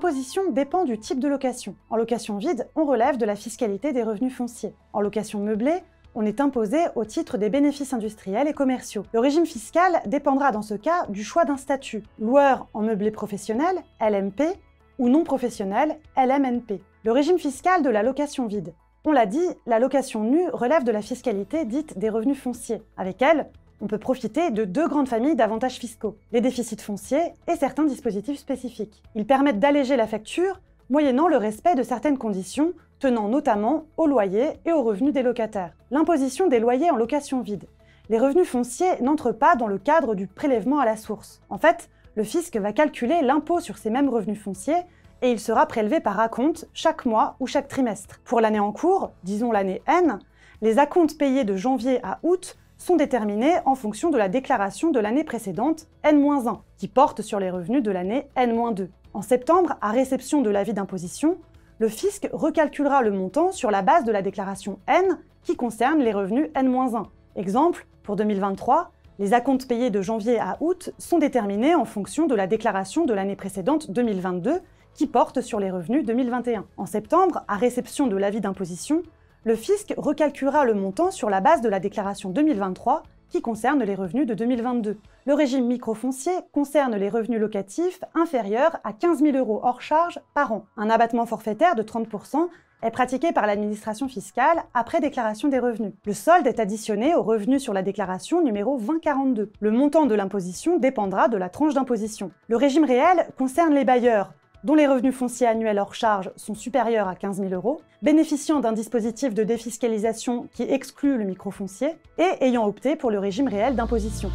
L'imposition dépend du type de location. En location vide, on relève de la fiscalité des revenus fonciers. En location meublée, on est imposé au titre des bénéfices industriels et commerciaux. Le régime fiscal dépendra dans ce cas du choix d'un statut, loueur en meublé professionnel, LMP, ou non professionnel, LMNP. Le régime fiscal de la location vide. On l'a dit, la location nue relève de la fiscalité dite des revenus fonciers. Avec elle, on peut profiter de deux grandes familles d'avantages fiscaux, les déficits fonciers et certains dispositifs spécifiques. Ils permettent d'alléger la facture, moyennant le respect de certaines conditions, tenant notamment au loyer et aux revenus des locataires. L'imposition des loyers en location vide. Les revenus fonciers n'entrent pas dans le cadre du prélèvement à la source. En fait, le fisc va calculer l'impôt sur ces mêmes revenus fonciers et il sera prélevé par acompte chaque mois ou chaque trimestre. Pour l'année en cours, disons l'année N, les acomptes payés de janvier à août sont déterminés en fonction de la déclaration de l'année précédente N-1, qui porte sur les revenus de l'année N-2. En septembre, à réception de l'avis d'imposition, le fisc recalculera le montant sur la base de la déclaration N qui concerne les revenus N-1. Exemple, pour 2023, les acomptes payés de janvier à août sont déterminés en fonction de la déclaration de l'année précédente 2022 qui porte sur les revenus 2021. En septembre, à réception de l'avis d'imposition, le fisc recalculera le montant sur la base de la déclaration 2023 qui concerne les revenus de 2022. Le régime microfoncier concerne les revenus locatifs inférieurs à 15 000 € hors charge par an. Un abattement forfaitaire de 30% est pratiqué par l'administration fiscale après déclaration des revenus. Le solde est additionné aux revenus sur la déclaration numéro 2042. Le montant de l'imposition dépendra de la tranche d'imposition. Le régime réel concerne les bailleurs dont les revenus fonciers annuels hors charge sont supérieurs à 15 000 €, bénéficiant d'un dispositif de défiscalisation qui exclut le microfoncier et ayant opté pour le régime réel d'imposition.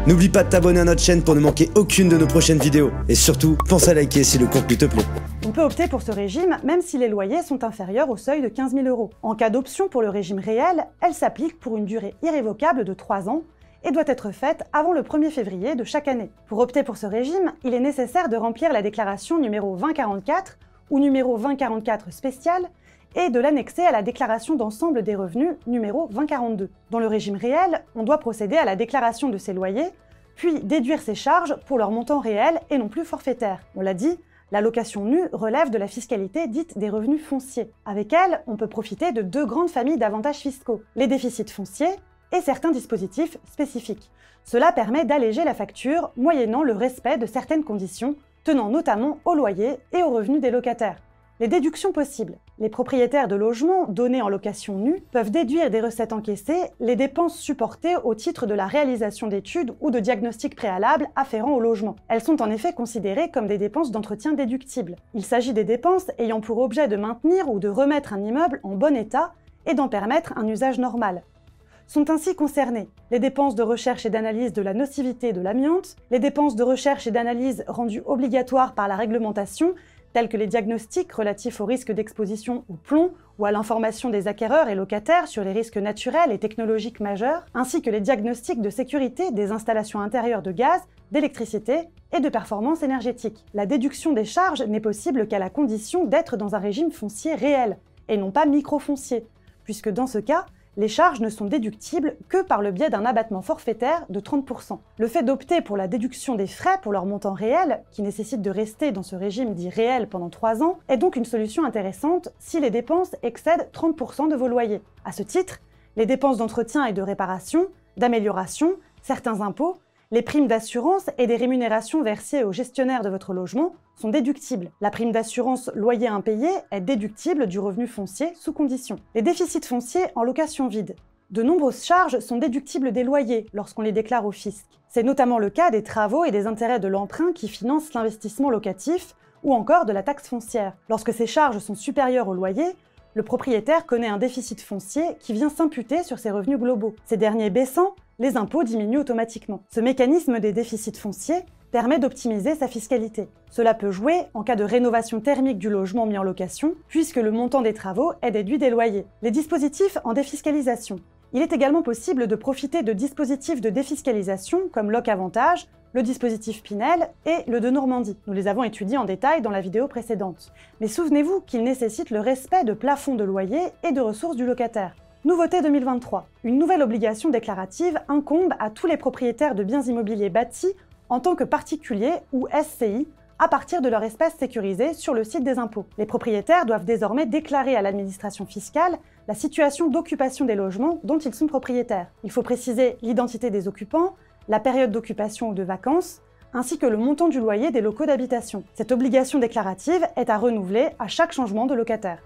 N'oublie pas de t'abonner à notre chaîne pour ne manquer aucune de nos prochaines vidéos. Et surtout, pense à liker si le contenu te plaît. On peut opter pour ce régime même si les loyers sont inférieurs au seuil de 15 000 €. En cas d'option pour le régime réel, elle s'applique pour une durée irrévocable de 3 ans et doit être faite avant le 1er février de chaque année. Pour opter pour ce régime, il est nécessaire de remplir la déclaration numéro 2044 ou numéro 2044 spécial et de l'annexer à la déclaration d'ensemble des revenus numéro 2042. Dans le régime réel, on doit procéder à la déclaration de ses loyers, puis déduire ses charges pour leur montant réel et non plus forfaitaire. On l'a dit, la location nue relève de la fiscalité dite des revenus fonciers. Avec elle, on peut profiter de deux grandes familles d'avantages fiscaux, les déficits fonciers et certains dispositifs spécifiques. Cela permet d'alléger la facture moyennant le respect de certaines conditions, tenant notamment au loyer et aux revenus des locataires. Les déductions possibles. Les propriétaires de logements donnés en location nue peuvent déduire des recettes encaissées les dépenses supportées au titre de la réalisation d'études ou de diagnostics préalables afférents au logement. Elles sont en effet considérées comme des dépenses d'entretien déductibles. Il s'agit des dépenses ayant pour objet de maintenir ou de remettre un immeuble en bon état et d'en permettre un usage normal. Sont ainsi concernées les dépenses de recherche et d'analyse de la nocivité de l'amiante, les dépenses de recherche et d'analyse rendues obligatoires par la réglementation, telles que les diagnostics relatifs au risque d'exposition au plomb ou à l'information des acquéreurs et locataires sur les risques naturels et technologiques majeurs, ainsi que les diagnostics de sécurité des installations intérieures de gaz, d'électricité et de performance énergétique. La déduction des charges n'est possible qu'à la condition d'être dans un régime foncier réel, et non pas microfoncier, puisque dans ce cas, les charges ne sont déductibles que par le biais d'un abattement forfaitaire de 30%. Le fait d'opter pour la déduction des frais pour leur montant réel, qui nécessite de rester dans ce régime dit réel pendant 3 ans, est donc une solution intéressante si les dépenses excèdent 30% de vos loyers. À ce titre, les dépenses d'entretien et de réparation, d'amélioration, certains impôts, les primes d'assurance et des rémunérations versées aux gestionnaires de votre logement sont déductibles. La prime d'assurance loyer impayé est déductible du revenu foncier sous condition. Les déficits fonciers en location vide. De nombreuses charges sont déductibles des loyers lorsqu'on les déclare au fisc. C'est notamment le cas des travaux et des intérêts de l'emprunt qui financent l'investissement locatif ou encore de la taxe foncière. Lorsque ces charges sont supérieures au loyer, le propriétaire connaît un déficit foncier qui vient s'imputer sur ses revenus globaux. Ces derniers baissant, les impôts diminuent automatiquement. Ce mécanisme des déficits fonciers permet d'optimiser sa fiscalité. Cela peut jouer en cas de rénovation thermique du logement mis en location, puisque le montant des travaux est déduit des loyers. Les dispositifs en défiscalisation. Il est également possible de profiter de dispositifs de défiscalisation comme Loc'Avantage, le dispositif Pinel et le de Normandie. Nous les avons étudiés en détail dans la vidéo précédente. Mais souvenez-vous qu'ils nécessitent le respect de plafonds de loyer et de ressources du locataire. Nouveauté 2023. Une nouvelle obligation déclarative incombe à tous les propriétaires de biens immobiliers bâtis en tant que particuliers ou SCI à partir de leur espace sécurisé sur le site des impôts. Les propriétaires doivent désormais déclarer à l'administration fiscale la situation d'occupation des logements dont ils sont propriétaires. Il faut préciser l'identité des occupants, la période d'occupation ou de vacances, ainsi que le montant du loyer des locaux d'habitation. Cette obligation déclarative est à renouveler à chaque changement de locataire.